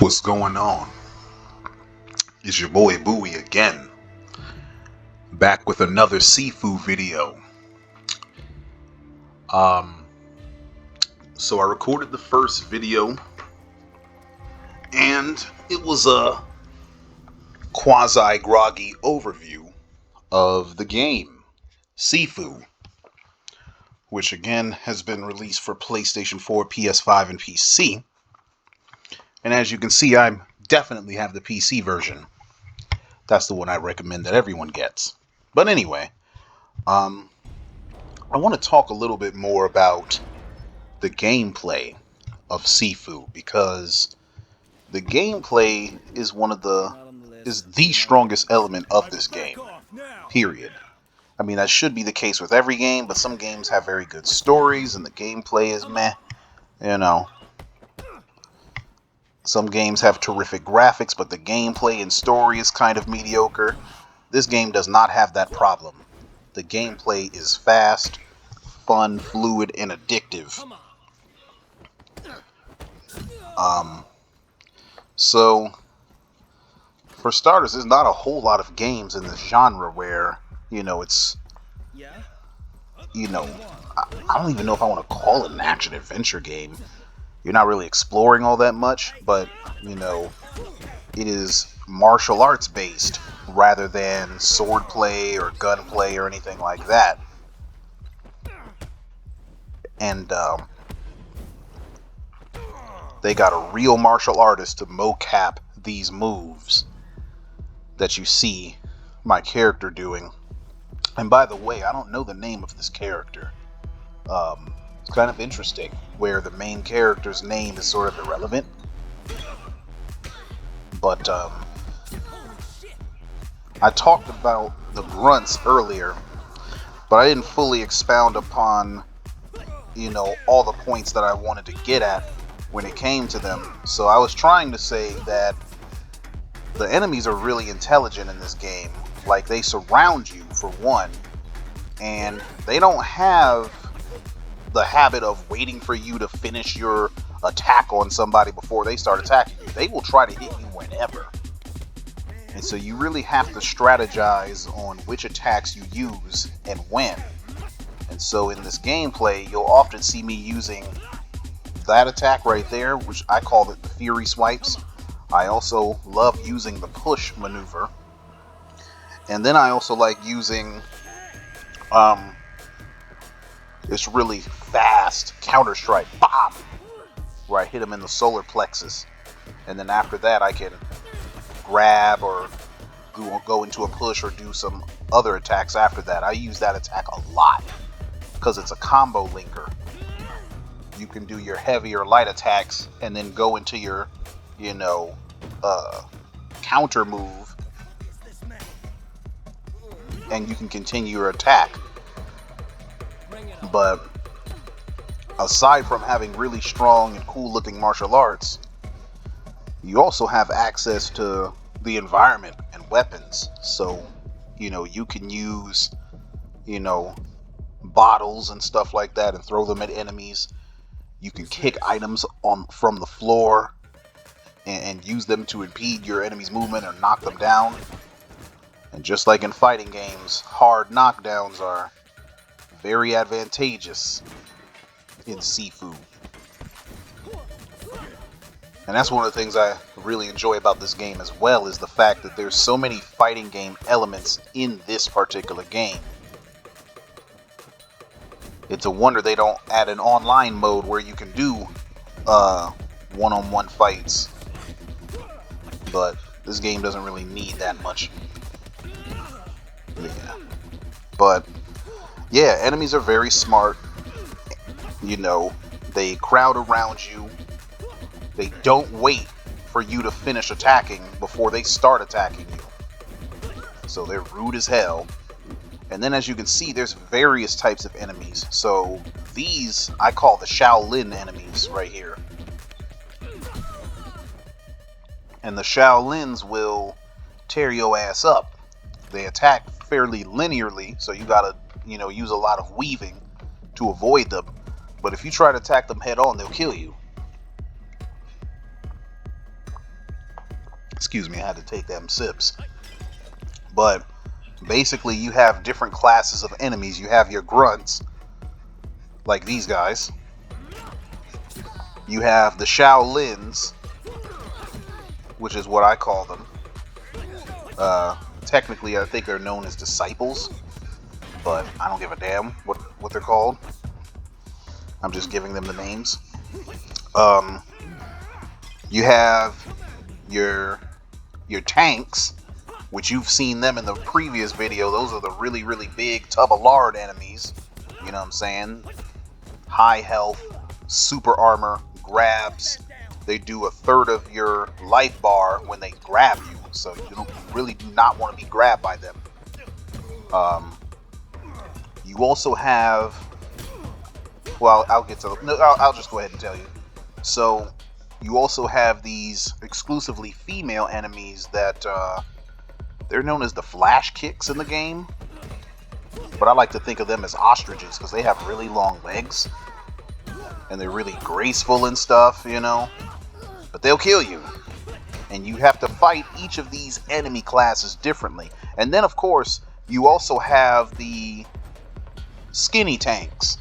What's going on? It's your boy Bowie again, back with another Sifu video. So I recorded the first video, and it was a quasi-groggy overview of the game, Sifu, which again has been released for PlayStation 4, PS5, and PC. And as you can see, I definitely have the PC version. That's the one I recommend that everyone gets. But anyway, I want to talk a little bit more about the gameplay of Sifu, because the gameplay is the strongest element of this game. Period. I mean, that should be the case with every game, but some games have very good stories and the gameplay is meh, you know. Some games have terrific graphics, but the gameplay and story is kind of mediocre. This game does not have that problem. The gameplay is fast, fun, fluid, and addictive. So, for starters, there's not a whole lot of games in this genre where, it's, I don't even know if I want to call it an action-adventure game. You're not really exploring all that much, but, it is martial arts based rather than swordplay or gunplay or anything like that. And, they got a real martial artist to mocap these moves that you see my character doing. And by the way, I don't know the name of this character. It's kind of interesting where the main character's name is sort of irrelevant. But I talked about the grunts earlier, but I didn't fully expound upon, all the points that I wanted to get at when it came to them. So I was trying to say that the enemies are really intelligent in this game. Like, they surround you, for one, and they don't have the habit of waiting for you to finish your attack on somebody before they start attacking you. They will try to hit you whenever. And so you really have to strategize on which attacks you use and when. And so in this gameplay, you'll often see me using that attack right there, which I call it the Fury Swipes. I also love using the push maneuver. And then I also like using this really fast counter strike, BOM, where I hit him in the solar plexus. And then after that I can grab or go into a push or do some other attacks after that. I use that attack a lot because it's a combo linker. You can do your heavy or light attacks and then go into your, counter move, and you can continue your attack. But aside from having really strong and cool looking martial arts, you also have access to the environment and weapons. So, you can use, bottles and stuff like that and throw them at enemies. You can kick items from the floor and use them to impede your enemy's movement or knock them down. And just like in fighting games, hard knockdowns are very advantageous in Sifu. And that's one of the things I really enjoy about this game as well, is the fact that there's so many fighting game elements in this particular game. It's a wonder they don't add an online mode where you can do one-on-one fights. But this game doesn't really need that much. Yeah. But, yeah, enemies are very smart. They crowd around you. They don't wait for you to finish attacking before they start attacking you. So they're rude as hell. And then as you can see, there's various types of enemies. So these I call the Shaolin Enemies right here. And the Shaolins will tear your ass up. They attack fairly linearly, so you gotta, use a lot of weaving to avoid them. But if you try to attack them head on, they'll kill you. Excuse me, I had to take them sips. But basically, you have different classes of enemies. You have your grunts, like these guys. You have the Shaolins, which is what I call them. Technically, I think they're known as disciples, but I don't give a damn what they're called. I'm just giving them the names. You have your tanks, which you've seen them in the previous video. Those are the really, really big tub of lard enemies. You know what I'm saying? High health, super armor, grabs. They do a third of your life bar when they grab you, so you really do not want to be grabbed by them. You also have, well, I'll get to, no, I'll just go ahead and tell you. So you also have these exclusively female enemies that they're known as the flash kicks in the game, but I like to think of them as ostriches because they have really long legs and they're really graceful and stuff, you know, but they'll kill you. And you have to fight each of these enemy classes differently. And then, of course, you also have the skinny tanks.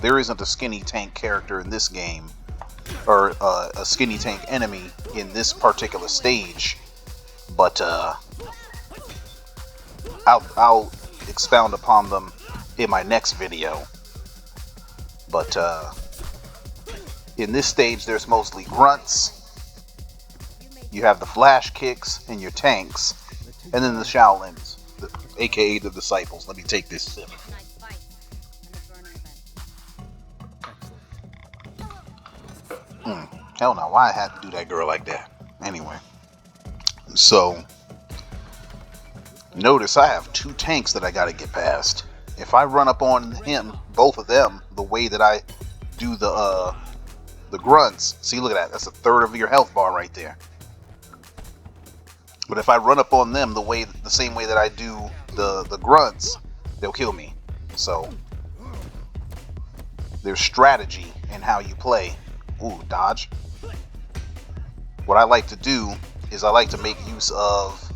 There isn't a skinny tank character in this game, or a skinny tank enemy in this particular stage, but I'll expound upon them in my next video. But in this stage, there's mostly grunts. You have the flash kicks and your tanks, and then the Shaolins, aka the disciples. Let me take this sip. Hell no, why I had to do that girl like that? Anyway, so notice I have two tanks that I gotta get past. If I run up on him, both of them, the way that I do the grunts, see, look at that, that's a third of your health bar right there. But if I run up on them the same way that I do the grunts, they'll kill me. So there's strategy in how you play. Ooh, dodge. What I like to do is I like to make use of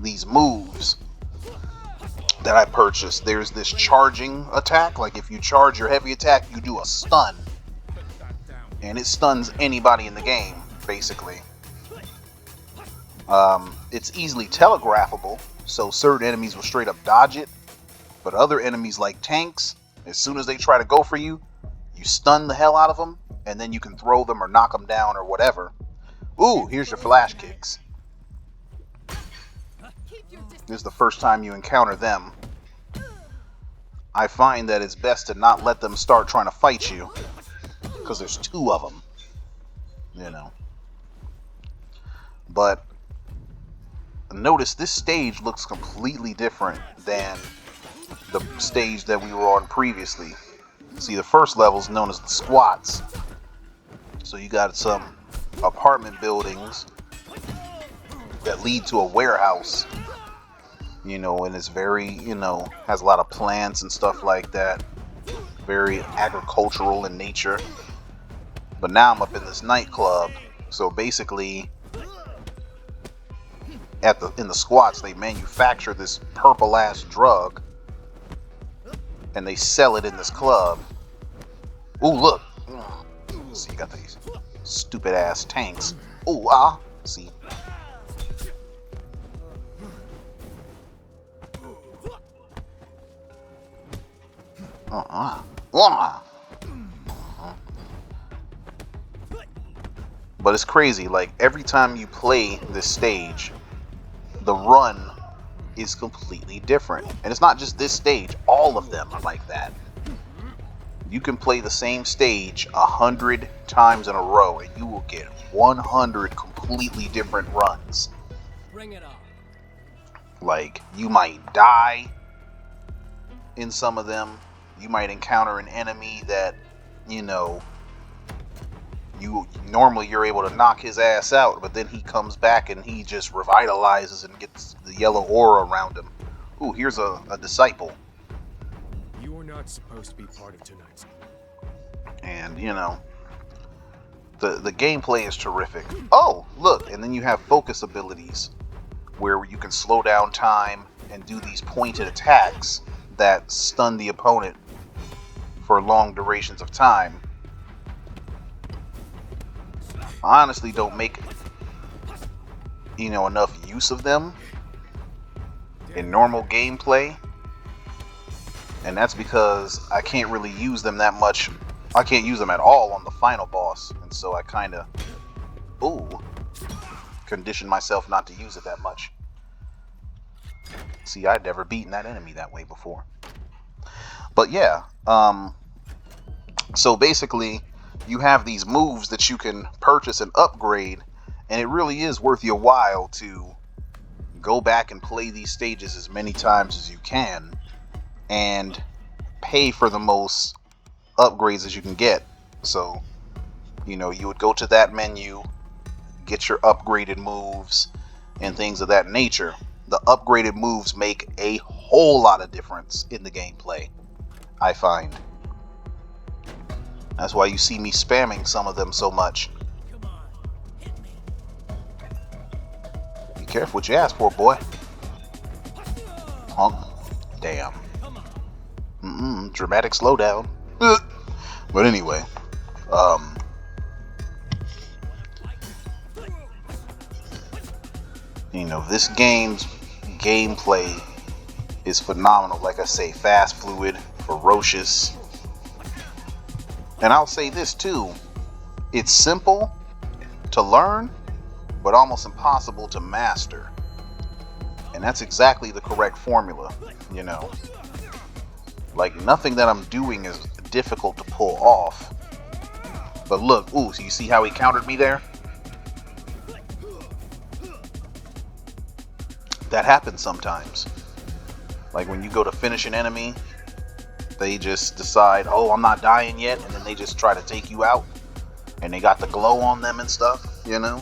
these moves that I purchased. There's this charging attack. Like if you charge your heavy attack, you do a stun. And it stuns anybody in the game, basically. It's easily telegraphable, so certain enemies will straight up dodge it. But other enemies like tanks, as soon as they try to go for you, you stun the hell out of them, and then you can throw them or knock them down or whatever. Ooh, here's your flash kicks. This is the first time you encounter them. I find that it's best to not let them start trying to fight you, because there's two of them, you know. But notice this stage looks completely different than the stage that we were on previously. See, the first level is known as the squats. So you got some apartment buildings that lead to a warehouse, you know, and it's very, you know, has a lot of plants and stuff like that. Very agricultural in nature. But now I'm up in this nightclub. So basically, in the squats, they manufacture this purple ass drug and they sell it in this club. Ooh, look. See, you got these stupid ass tanks. Ooh, see. But it's crazy, like every time you play this stage, the run is completely different. And it's not just this stage, all of them are like that. You can play the same stage 100 times in a row and you will get 100 completely different runs. Bring it on. Like, you might die in some of them. You might encounter an enemy that, you know, you're able to knock his ass out, but then he comes back and he just revitalizes and gets the yellow aura around him. Ooh, here's a disciple. You are not supposed to be part of tonight's. And, you know, The gameplay is terrific. Oh, look, and then you have focus abilities where you can slow down time and do these pointed attacks that stun the opponent for long durations of time. I honestly don't make, enough use of them in normal gameplay, and that's because I can't really use them that much. I can't use them at all on the final boss, and so I kind of condition myself not to use it that much. See, I'd never beaten that enemy that way before. But yeah, so basically you have these moves that you can purchase and upgrade, and it really is worth your while to go back and play these stages as many times as you can and pay for the most upgrades as you can get. So, you would go to that menu, get your upgraded moves and things of that nature. The upgraded moves make a whole lot of difference in the gameplay, I find. That's why you see me spamming some of them so much. Be careful what you ask for, boy. Punk. Damn. Dramatic slowdown. But anyway, this game's gameplay is phenomenal. Like I say, fast, fluid, ferocious. And I'll say this too, it's simple to learn, but almost impossible to master. And that's exactly the correct formula, Like, nothing that I'm doing is difficult to pull off. But look, so you see how he countered me there? That happens sometimes. Like when you go to finish an enemy, they just decide, oh, I'm not dying yet, and then they just try to take you out. And they got the glow on them and stuff, Yeah,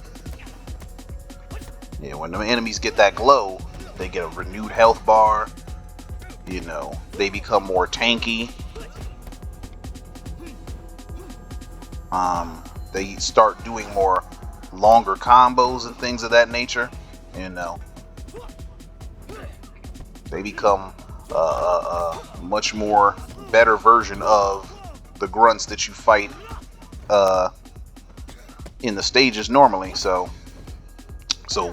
when the enemies get that glow, they get a renewed health bar. They become more tanky. They start doing more longer combos and things of that nature. They become a much more better version of the grunts that you fight in the stages normally. So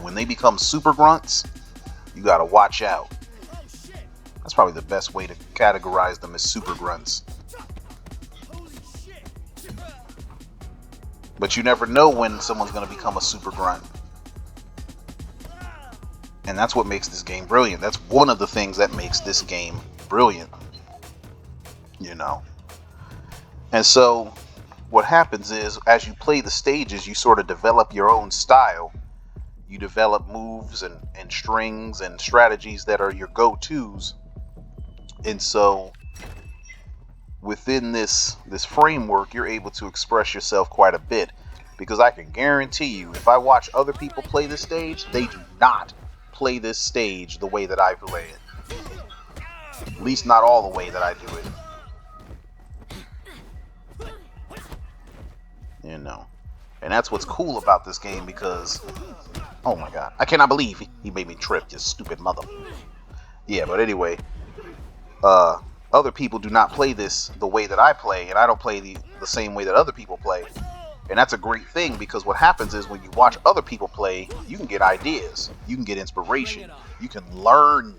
when they become super grunts, you gotta watch out. That's probably the best way to categorize them, as super grunts. But you never know when someone's gonna become a super grunt. And that's what makes this game brilliant. That's one of the things that makes this game brilliant. And so what happens is, as you play the stages, you sort of develop your own style. You develop moves and strings and strategies that are your go-tos. And so within this framework, you're able to express yourself quite a bit. Because I can guarantee you, if I watch other people play this stage, they do not play this stage the way that I play it. At least not all the way that I do it. And that's what's cool about this game, because, oh my god, I cannot believe he made me trip, you stupid mother. Yeah, but anyway, other people do not play this the way that I play, and I don't play the same way that other people play. And that's a great thing, because what happens is, when you watch other people play, you can get ideas, you can get inspiration, you can learn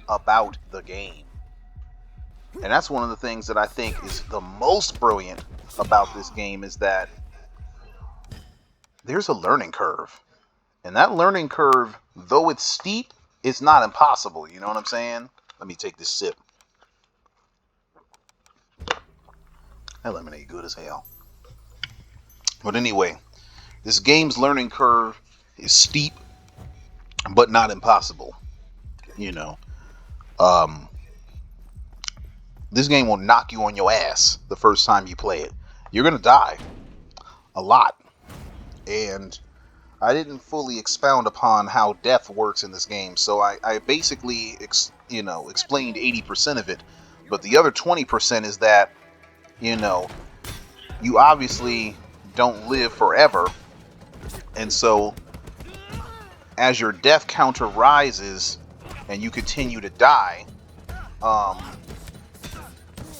about the game. And that's one of the things that I think is the most brilliant about this game, is that there's a learning curve. And that learning curve, though it's steep, it's not impossible. You know what I'm saying? Let me take this sip. That lemonade good as hell. But anyway, this game's learning curve is steep, but not impossible. This game will knock you on your ass the first time you play it. You're going to die a lot. And I didn't fully expound upon how death works in this game, so I basically explained 80% of it. But the other 20% is that, you obviously don't live forever. And so as your death counter rises and you continue to die,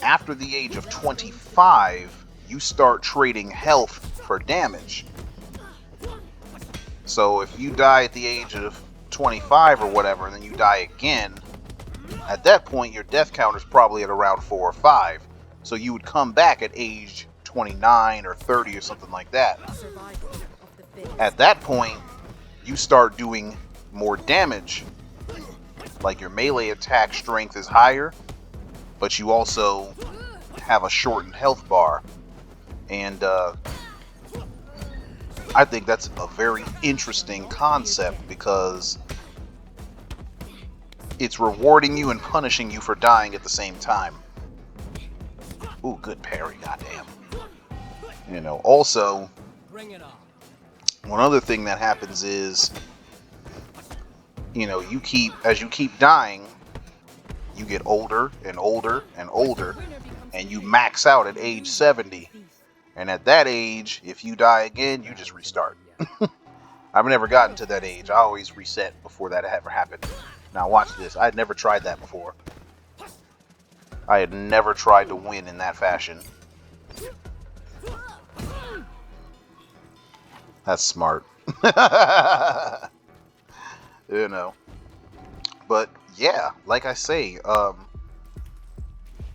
after the age of 25, you start trading health for damage. So if you die at the age of 25 or whatever, and then you die again, at that point your death counter is probably at around 4 or 5. So you would come back at age 29 or 30 or something like that. At that point, you start doing more damage. Like your melee attack strength is higher, but you also have a shortened health bar. And I think that's a very interesting concept because it's rewarding you and punishing you for dying at the same time. Ooh, good parry, goddamn. You know, also, one other thing that happens is, you know, as you keep dying, you get older and older and older, and you max out at age 70. And at that age, if you die again, you just restart. I've never gotten to that age. I always reset before that ever happened. Now watch this. I had never tried that before. I had never tried to win in that fashion. That's smart. You know. But yeah, like I say,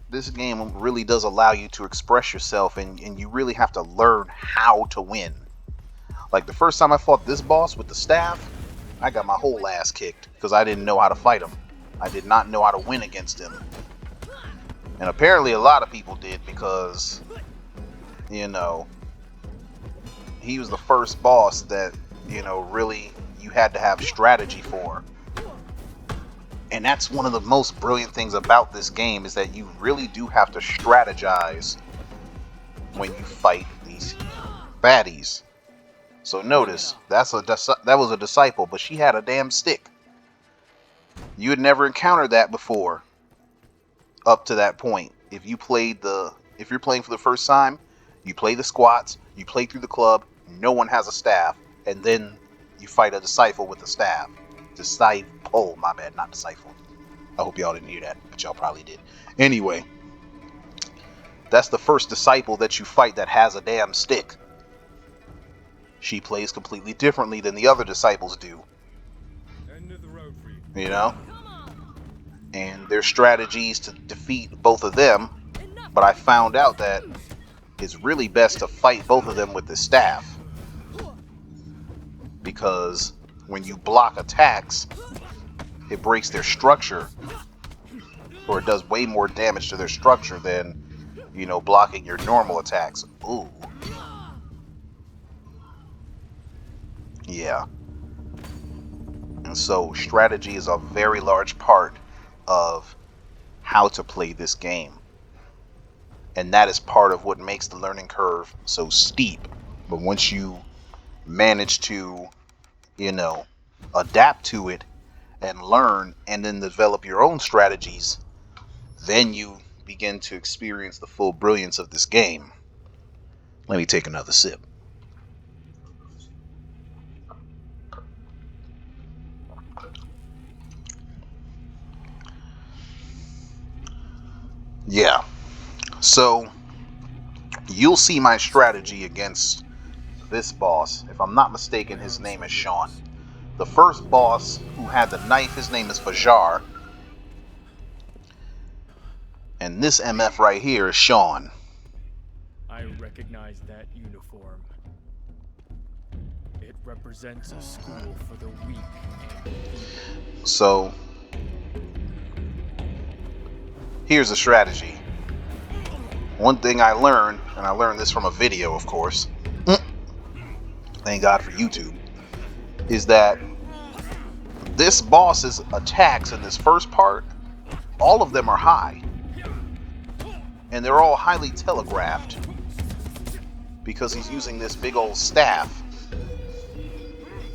this game really does allow you to express yourself, and you really have to learn how to win. Like the first time I fought this boss with the staff, I got my whole ass kicked because I didn't know how to fight him. I did not know how to win against him. And apparently a lot of people did because, you know, he was the first boss that, you know, really you had to have strategy for. And that's one of the most brilliant things about this game, is that you really do have to strategize when you fight these baddies. So notice, that was a disciple, but she had a damn stick. You had never encountered that before up to that point. If you're playing for the first time, you play the squats, you play through the club, no one has a staff, and then you fight a disciple with a staff. Disciple, my bad, not disciple. I hope y'all didn't hear that, but y'all probably did. Anyway, that's the first disciple that you fight that has a damn stick. She plays completely differently than the other disciples do. End of the road for you. You know? And there's strategies to defeat both of them, but I found out that it's really best to fight both of them with the staff. Because when you block attacks, it breaks their structure, or it does way more damage to their structure than, you know, blocking your normal attacks. Ooh. Yeah. And so strategy is a very large part of how to play this game. And that is part of what makes the learning curve so steep. But once you manage to, you know, adapt to it and learn and then develop your own strategies, then you begin to experience the full brilliance of this game. Let me take another sip. Yeah. So you'll see my strategy against this boss. If I'm not mistaken, his name is Sean. The first boss who had the knife, his name is Fajar. And this MF right here is Sean. I recognize that uniform. It represents a school for the weak and evil. So here's the strategy. One thing I learned, and I learned this from a video, of course. Thank God for YouTube. Is that this boss's attacks in this first part, all of them are high. And they're all highly telegraphed because he's using this big old staff.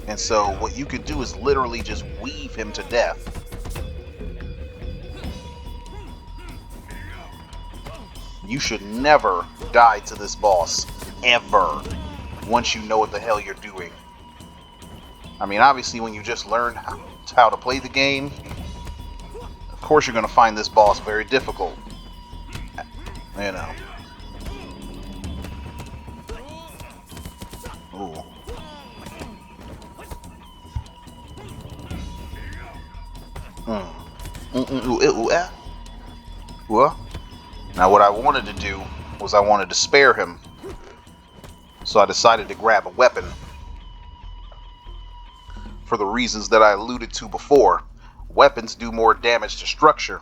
And so what you could do is literally just weave him to death. You should never die to this boss, ever. once you know what the hell you're doing. I mean, obviously, when you just learn how to play the game, of course you're going to find this boss very difficult. You know. Ooh. What? Now, what I wanted to do was I wanted to spare him. So I decided to grab a weapon. For the reasons that I alluded to before. Weapons do more damage to structure.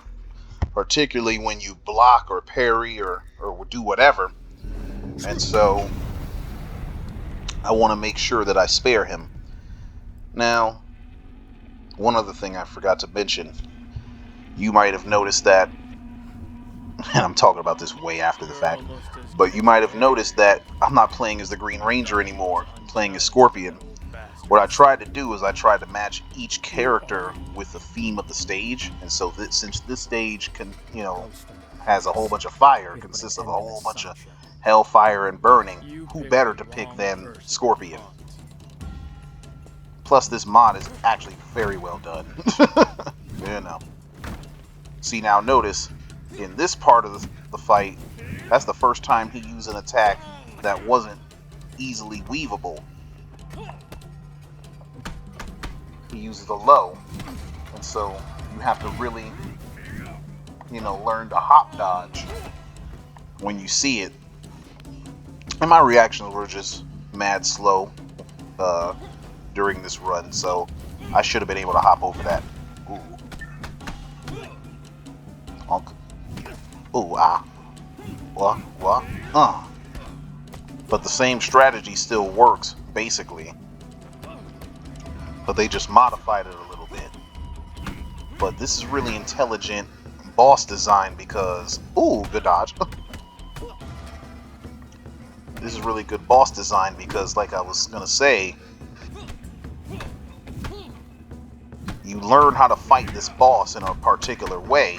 Particularly when you block or parry or do whatever. And so I want to make sure that I spare him. Now, one other thing I forgot to mention. You might have noticed that, and I'm talking about this way after the fact, but you might have noticed that I'm not playing as the Green Ranger anymore. I'm playing as Scorpion. What I tried to do is I tried to match each character with the theme of the stage, and so since this stage has a whole bunch of fire, consists of a whole bunch of hellfire and burning, who better to pick than Scorpion? Plus, this mod is actually very well done. You know. See, now notice, in this part of the fight, that's the first time he used an attack that wasn't easily weavable. He uses a low, and so you have to really, learn to hop dodge when you see it. And my reactions were just mad slow during this run, so I should have been able to hop over that. Ooh. Ooh, ah. What? But the same strategy still works, basically. But they just modified it a little bit. But this is really intelligent boss design because... Ooh, good dodge. This is really good boss design because, like I was going to say, you learn how to fight this boss in a particular way.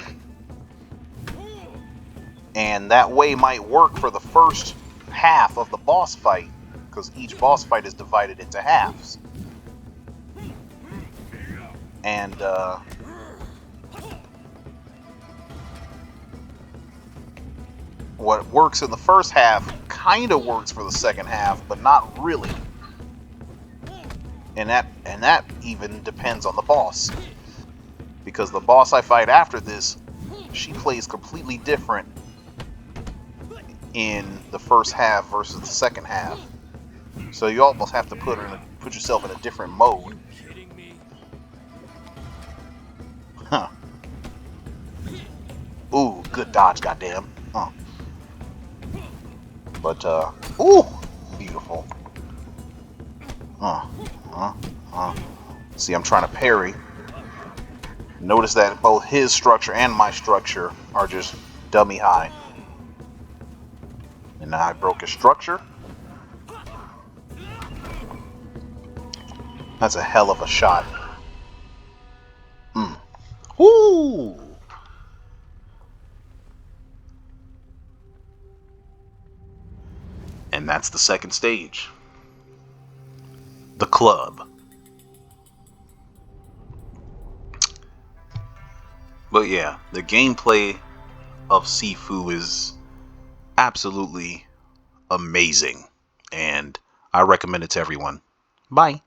And that way might work for the first half of the boss fight, because each boss fight is divided into halves. And what works in the first half kind of works for the second half, but not really. And that even depends on the boss, because the boss I fight after this, she plays completely different in the first half versus the second half. So you almost have to put yourself in a different mode. Huh. Ooh, good dodge, goddamn. But ooh, beautiful. See, I'm trying to parry. Notice that both his structure and my structure are just dummy high. And now I broke his structure. That's a hell of a shot. Woo! And that's the second stage. The club. But yeah, the gameplay of Sifu is absolutely amazing. And I recommend it to everyone. Bye.